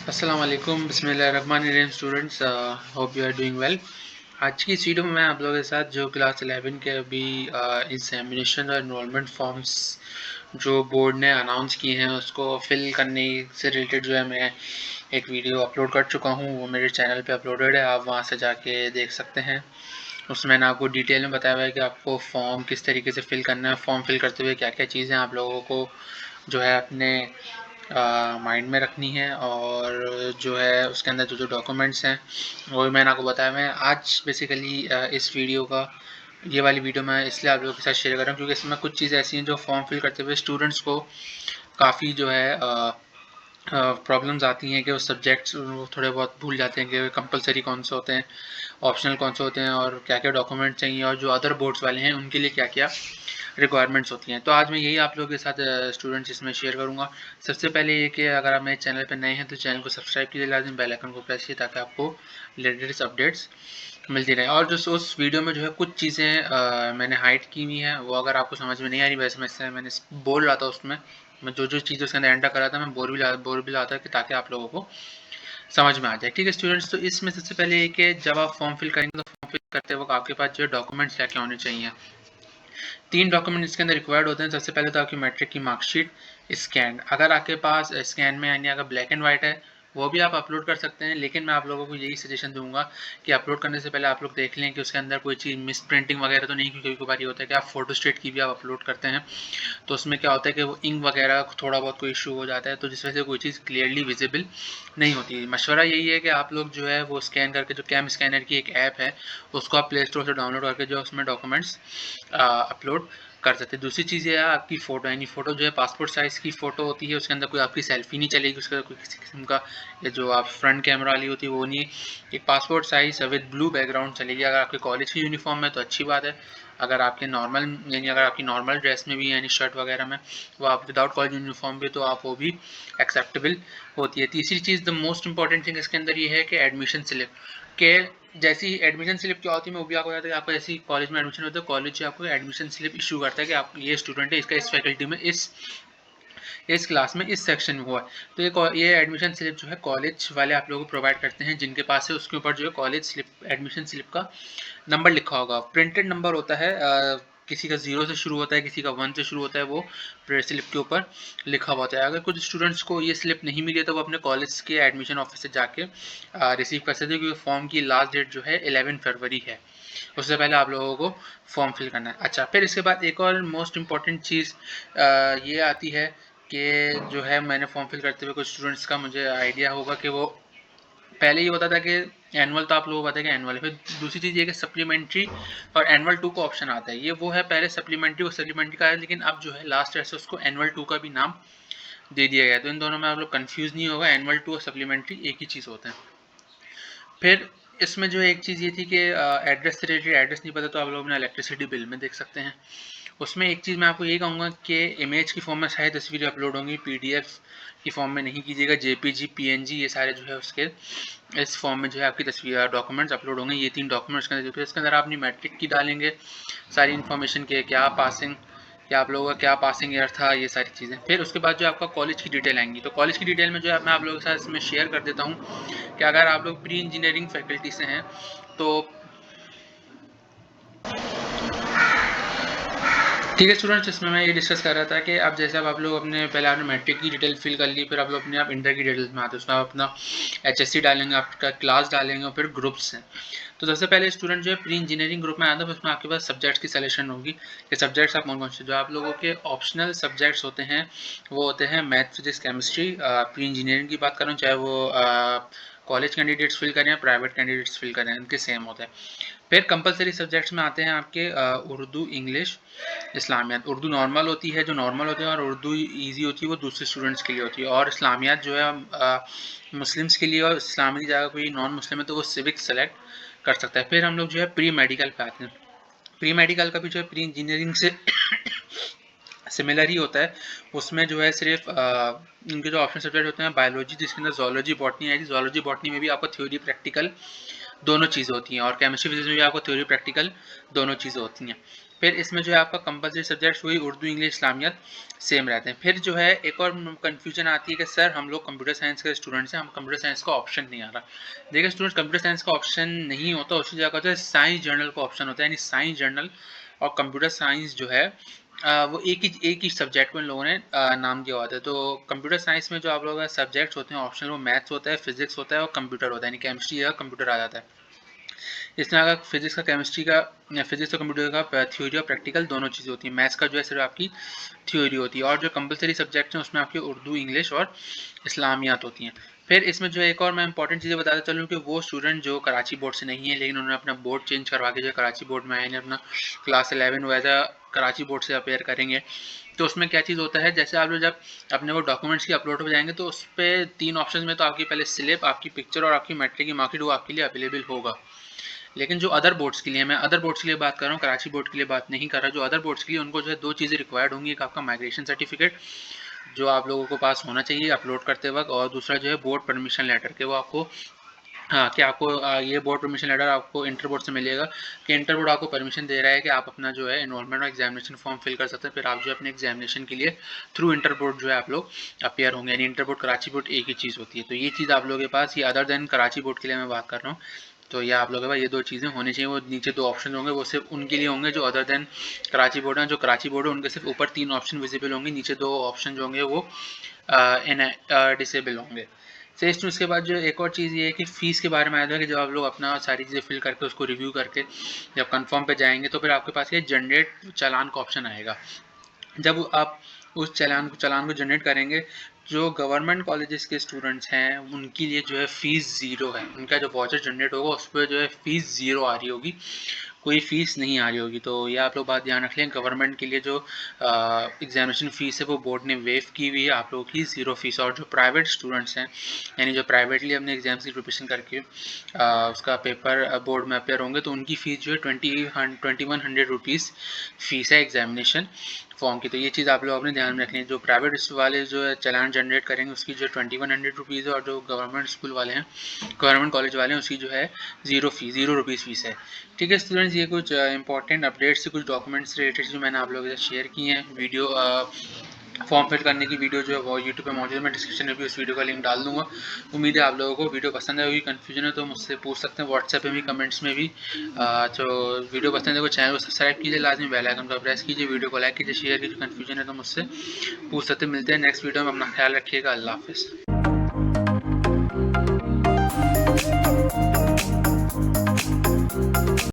अस्सलाम वालेकुम, बिस्मिल्लाहिर्रहमानिर्रहीम students, hope you are doing well. आज की इस वीडियो में मैं आप लोगों के साथ जो क्लास 11 के अभी एग्जामिनेशन और इनरोलमेंट फॉर्म्स जो बोर्ड ने अनाउंस किए हैं उसको फिल करने से रिलेटेड जो है मैं एक वीडियो अपलोड कर चुका हूँ। वो मेरे चैनल पे अपलोडेड है, आप वहाँ से जाके देख सकते हैं। उसमें मैंने आपको डिटेल में बताया हुआ है कि आपको फॉर्म किस तरीके से फिल करना है, फॉर्म फिल करते हुए क्या क्या चीज़ें आप लोगों को जो है अपने माइंड में रखनी है, और जो है उसके अंदर जो जो डॉक्यूमेंट्स हैं वो भी मैंने आपको बताया। मैं आज बेसिकली इस वीडियो का ये वाली वीडियो मैं इसलिए आप लोगों के साथ शेयर कर रहा हूँ क्योंकि इसमें कुछ चीज़ें ऐसी हैं जो फॉर्म फिल करते हुए स्टूडेंट्स को काफ़ी जो है प्रॉब्लम्स आती हैं कि वो सब्जेक्ट्स वो थोड़े बहुत भूल जाते हैं कि कंपलसरी कौन से होते हैं, ऑप्शनल कौन से होते हैं, और क्या क्या डॉक्यूमेंट चाहिए, और जो अदर बोर्ड्स वाले हैं उनके लिए क्या क्या रिक्वायरमेंट्स होती हैं। तो आज मैं यही आप लोगों के साथ स्टूडेंट्स इसमें शेयर करूंगा। सबसे पहले ये कि अगर आप मेरे चैनल पर नए हैं तो चैनल को सब्सक्राइब कीजिए, लाजमी बेल आइकन को प्रेस कीजिए ताकि आपको लेटेस्ट अपडेट्स मिलती रहे। और जो उस वीडियो में जो है कुछ चीज़ें मैंने हाइड की हुई हैं, वो अगर आपको समझ में नहीं आ रही, वैसे मैंने बोल रहा था उसमें, मैं जो जो चीज़ उसके अंदर एंटर कर रहा था मैं बोल भी रहा था कि ताकि आप लोगों को समझ में आ जाए। ठीक है स्टूडेंट्स, तो इसमें सबसे पहले ये कि जब आप फॉर्म फिल करेंगे तो फॉर्म फिल करते वक्त आपके पास जो डॉक्यूमेंट्स क्या क्या होने चाहिए। 3 डॉक्यूमेंट इसके अंदर रिक्वायर्ड होते हैं। सबसे पहले तो आपकी मैट्रिक की मार्कशीट स्कैन, अगर आपके पास स्कैन में यानी अगर ब्लैक एंड वाइट है वो भी आप अपलोड कर सकते हैं, लेकिन मैं आप लोगों को यही सजेशन दूंगा कि अपलोड करने से पहले आप लोग देख लें कि उसके अंदर कोई चीज़ मिस प्रिंटिंग वगैरह तो नहीं, क्योंकि कई बार ये होता है कि आप फोटो स्टेट की भी आप अपलोड करते हैं तो उसमें क्या होता है कि वो इंक वगैरह थोड़ा बहुत कोई इशू हो जाता है, तो जिस वजह से कोई चीज़ क्लियरली विजिबल नहीं होती। मशवरा यही है कि आप लोग जो है वो स्कैन करके, जो कैम स्कैनर की एक ऐप है उसको आप प्ले स्टोर से डाउनलोड करके जो उसमें डॉक्यूमेंट्स अपलोड कर सकते हैं। दूसरी चीज़ ये है आपकी फ़ोटो, यानी फ़ोटो जो है पासपोर्ट साइज़ की फ़ोटो होती है, उसके अंदर कोई आपकी सेल्फी नहीं चलेगी, उसके अंदर कोई किसी किस्म का ये जो आप फ्रंट कैमरा वाली होती है वो नहीं। एक passport size with blue background चलेगी। अगर आपके कॉलेज की यूनिफॉर्म है तो अच्छी बात है, अगर आपके नॉर्मल यानी अगर आपकी नॉर्मल ड्रेस में भी यानी शर्ट वगैरह में वो आप विदाउट कॉलेज यूनिफॉर्म भी तो आप वो भी एक्सेप्टेबल होती है। तीसरी चीज़ द मोस्ट इंपॉर्टेंट थिंग इसके अंदर ये है कि एडमिशन स्लिप के जैसी एडमिशन स्लिप क्या होती है मैं वो भी आपको बताता हूँ कि आपको जैसी कॉलेज में एडमिशन होता है कॉलेज आपको एडमिशन स्लिप इशू करता है कि आप ये स्टूडेंट है, इसका इस फैकल्टी में इस क्लास में इस सेक्शन में हुआ है। तो ये एडमिशन स्लिप जो है कॉलेज वाले आप लोगों को प्रोवाइड करते हैं, जिनके पास है उसके ऊपर जो है कॉलेज स्लिप एडमिशन स्लिप का नंबर लिखा होगा, प्रिंटेड नंबर होता है। किसी का 0 से शुरू होता है, किसी का 1 से शुरू होता है, वो स्लिप के ऊपर लिखा हुआ होता है। अगर कुछ स्टूडेंट्स को ये स्लिप नहीं मिली है तो वो अपने कॉलेज के एडमिशन ऑफिस से जाके रिसीव कर सकते हैं, क्योंकि फॉर्म की लास्ट डेट जो है 11 फरवरी है। उससे पहले आप लोगों को फॉर्म फिल करना है। अच्छा, फिर इसके बाद एक और मोस्ट इम्पॉर्टेंट चीज़ ये आती है कि जो है मैंने फॉर्म फिल करते हुए कुछ स्टूडेंट्स का मुझे आइडिया होगा कि वो पहले ये होता था कि एनुअल, तो आप लोगों को पता है कि एनुअल है। फिर दूसरी चीज़ ये कि सप्लीमेंट्री और एनुअल 2 का ऑप्शन आता है, ये वो है पहले सप्लीमेंट्री और सप्लीमेंट्री का है, लेकिन अब जो है लास्ट ईयर से उसको एनुअल 2 का भी नाम दे दिया गया है। तो इन दोनों में आप लोग कंफ्यूज नहीं होगा, एनुअल 2 और सप्लीमेंट्री एक ही चीज़ होते हैं। फिर इसमें जो एक चीज़ ये थी कि एड्रेस से रिलेटेड, एड्रेस नहीं पता तो आप लोग अपना इलेक्ट्रिसिटी बिल में देख सकते हैं। उसमें एक चीज़ मैं आपको ये कहूँगा कि इमेज की फॉर्म में शायद तस्वीरें अपलोड होंगी, पीडीएफ की फॉर्म में नहीं कीजिएगा। जेपीजी, पीएनजी ये सारे जो है उसके इस फॉर्म में जो है आपकी तस्वीर डॉक्यूमेंट्स अपलोड होंगे। ये 3 डॉक्यूमेंट्स के अंदर, इसके अंदर आप अपनी मैट्रिक की डालेंगे सारी इन्फॉर्मेशन के, क्या पासिंग, क्या आप लोगों का क्या पासिंग ईयर था, ये सारी चीज़ें। फिर उसके बाद जो आपका कॉलेज की डिटेल आएंगी, तो कॉलेज की डिटेल में जो है मैं आप लोगों के साथ इसमें शेयर कर देता हूँ कि अगर आप लोग प्री इंजीनियरिंग फैकल्टी से हैं तो ठीक है स्टूडेंट्स, इसमें मैं ये डिस्कस कर रहा था कि अब जैसे अब आप लोग अपने पहले आपने मैट्रिक की डिटेल फिल कर ली, फिर आप लोग अपने आप इंटर की डिटेल्स में आते हैं, उसमें आप अपना एचएससी डालेंगे, आपका क्लास डालेंगे और फिर ग्रुप्स हैं। तो सबसे पहले स्टूडेंट जो है प्री इंजीनियरिंग ग्रुप में आता है, उसमें आपके पास सब्जेक्ट्स की सिलेक्शन होगी कि सब्जेक्ट्स आप कौन कौन से, जो आप लोगों के ऑप्शनल सब्जेक्ट्स होते हैं वो होते हैं math, physics, chemistry. Pre engineering की बात करूँ, चाहे वो कॉलेज कैंडिडेट्स फिल करें या प्राइवेट कैंडिडेट्स फिल करें, इनके सेम होते हैं। फिर कंपलसरी सब्जेक्ट्स में आते हैं आपके उर्दू, इंग्लिश, इस्लामियात। उर्दू नॉर्मल होती है, जो नॉर्मल होते हैं, और उर्दू इजी होती है वो दूसरे स्टूडेंट्स के लिए होती है। और इस्लामियात जो है मुस्लिम्स के लिए, और इस्लामी की जगह कोई नॉन मुस्लिम है तो वो सिविक सेलेक्ट कर सकता है। फिर हम लोग जो है प्री मेडिकल पे आते हैं। प्री मेडिकल का भी जो है प्री इंजीनियरिंग से सिमिलर ही होता है। उसमें जो है सिर्फ इनके जो ऑप्शन सब्जेक्ट होते हैं बायोलॉजी, जिसके अंदर जोलॉजी बॉटनी आएगी। जोलॉजी बॉटनी में भी आपको थ्योरी प्रैक्टिकल दोनों चीज़ें होती हैं, और केमिस्ट्री फिजिक्स में भी आपको थ्योरी प्रैक्टिकल दोनों चीज़ें होती हैं। फिर इसमें जो है आपका कंपलसरी सब्जेक्ट्स वही उर्दू, इंग्लिश, इस्लामियत सेम रहते हैं। फिर जो है एक और कन्फ्यूजन आती है कि सर हम लोग कंप्यूटर साइंस के स्टूडेंट्स हैं, हम कंप्यूटर साइंस का ऑप्शन नहीं आ रहा। देखिए स्टूडेंट्स, कंप्यूटर साइंस का ऑप्शन नहीं होता, उसी जगह होता है साइंस जर्नल का ऑप्शन होता है, यानी साइंस जर्नल और कंप्यूटर साइंस जो है वो एक ही सब्जेक्ट को इन लोगों ने नाम दिया होता है। तो कंप्यूटर साइंस में जो आप लोगों का सब्जेक्ट्स होते हैं ऑप्शनल, वो मैथ्स होता है, फिजिक्स होता है और कंप्यूटर होता है, यानी केमिस्ट्री या कंप्यूटर आ जाता है। इसमें अगर फिजिक्स का, केमिस्ट्री का या फिजिक्स और कंप्यूटर का थ्योरी और प्रैक्टिकल दोनों चीज़ें होती हैं। मैथ्स का जो है सिर्फ आपकी थ्योरी होती है, और जो कंपलसरी सब्जेक्ट्स हैं उसमें आपकी उर्दू, इंग्लिश और इस्लामियात होती हैं। फिर इसमें जो एक और मैं इंपॉर्टेंट चीज़ें बताता चलूँ कि वो स्टूडेंट जो कराची बोर्ड से नहीं है, लेकिन उन्होंने अपना बोर्ड चेंज करवा के जो कराची बोर्ड में आए, अपना क्लास 11 वैसा कराची बोर्ड से अपेयर करेंगे, तो उसमें क्या चीज़ होता है, जैसे आप लोग जब अपने वो डॉक्यूमेंट्स की अपलोड हो जाएंगे, तो उस पर 3 ऑप्शन में तो आपकी पहले स्लिप, आपकी पिक्चर और आपकी मैट्रिक की मार्कशीट वो आपके लिए अवेलेबल होगा। लेकिन जो अदर बोर्ड्स के लिए, मैं अदर बोर्ड्स के लिए बात कर रहा हूँ, कराची बोर्ड के लिए बात नहीं कर रहा, जो अदर बोर्ड्स के लिए उनको जो है 2 चीज़ें रिक्वायर्ड होंगी। एक आपका माइग्रेशन सर्टिफिकेट जो आप लोगों को पास होना चाहिए अपलोड करते वक्त, और दूसरा जो है बोर्ड परमिशन लेटर के वो आपको, हाँ, कि आपको ये बोर्ड परमिशन लेटर आपको इंटर बोर्ड से मिलेगा कि इंटर बोर्ड आपको परमिशन दे रहा है कि आप अपना जो है एनरोलमेंट और एग्जामिनेशन फॉर्म फिल कर सकते हैं। फिर आप जो है अपने एग्जामिनेशन के लिए थ्रू इंटर बोर्ड जो है आप लोग अपेयर होंगे, यानी इंटर बोर्ड कराची बोर्ड एक ही चीज़ होती है। तो ये चीज़ आप लोगों के पास, ये अदर देन कराची बोर्ड के लिए मैं बात कर रहा हूँ, तो ये आप लोगों के पास ये 2 चीज़ें होनी चाहिए। वो नीचे 2 ऑप्शन होंगे, वो सिर्फ उनके लिए होंगे जो अदर देन कराची बोर्ड है। जो कराची बोर्ड है उनके सिर्फ ऊपर 3 ऑप्शन विजिबल होंगे, नीचे 2 ऑप्शन जो होंगे वो डिसेबल होंगे। सेस्ट उसके बाद जो एक और चीज़ ये है कि फ़ीस के बारे में आया था कि जब आप लोग अपना सारी चीज़ें फिल करके उसको रिव्यू करके जब कंफर्म पे जाएंगे, तो फिर आपके पास ये जनरेट चालान का ऑप्शन आएगा। जब आप उस चालान को जनरेट करेंगे, जो गवर्नमेंट कॉलेजेस के स्टूडेंट्स हैं उनके लिए जो है फ़ीस ज़ीरो है। उनका जो वाउचर जनरेट होगा उस पर जो है फ़ीस ज़ीरो आ रही होगी, कोई फ़ीस नहीं आ रही होगी। तो ये आप लोग बात ध्यान रख लें, गवर्नमेंट के लिए जो एग्जामिनेशन फ़ीस है वो बोर्ड ने वेव की हुई है आप लोगों की, ज़ीरो फीस। और जो प्राइवेट स्टूडेंट्स हैं, यानी जो प्राइवेटली अपने एग्जाम्स की प्रिपरेशन करके उसका पेपर बोर्ड में अपेयर होंगे, तो उनकी फ़ीस जो है 2100 रुपीज़ फ़ीस है एग्जामिनेशन फॉर्म की। तो ये चीज़ आप लोग अपने ध्यान में रखें। जो प्राइवेट वाले जो है चालान जनरेट करेंगे उसकी जो 2100 रुपीज़ है, और जो गवर्नमेंट स्कूल वाले हैं, गवर्नमेंट कॉलेज वाले हैं, उसकी जो है ज़ीरो रुपीज़ फ़ीस है। ठीक है स्टूडेंट्स, ये कुछ इंपॉर्टेंट अपडेट्स से कुछ डॉक्यूमेंट्स रिलेटेड जो मैंने आप लोगों के साथ शेयर किए हैं। वीडियो फॉर्म फिल करने की वीडियो जो है वो यूट्यूब पे मौजूद है, मैं डिस्क्रिप्शन में भी उस वीडियो का लिंक डाल दूंगा। उम्मीद है आप लोगों को वीडियो पसंद है, कोई कन्फ्यूजन है तो मुझसे पूछ सकते हैं व्हाट्सएप पे भी, कमेंट्स में भी। तो वीडियो पसंद है तो चैनल को सब्सक्राइब कीजिए, लाजमी बेल आइकन को प्रेस कीजिए, वीडियो को लाइक कीजिए, शेयर कीजिए। कन्फ्यूजन है तो मुझसे पूछ सकते हैं। मिलते हैं नेक्स्ट वीडियो में, अपना ख्याल रखिएगा, अल्लाह हाफिज़।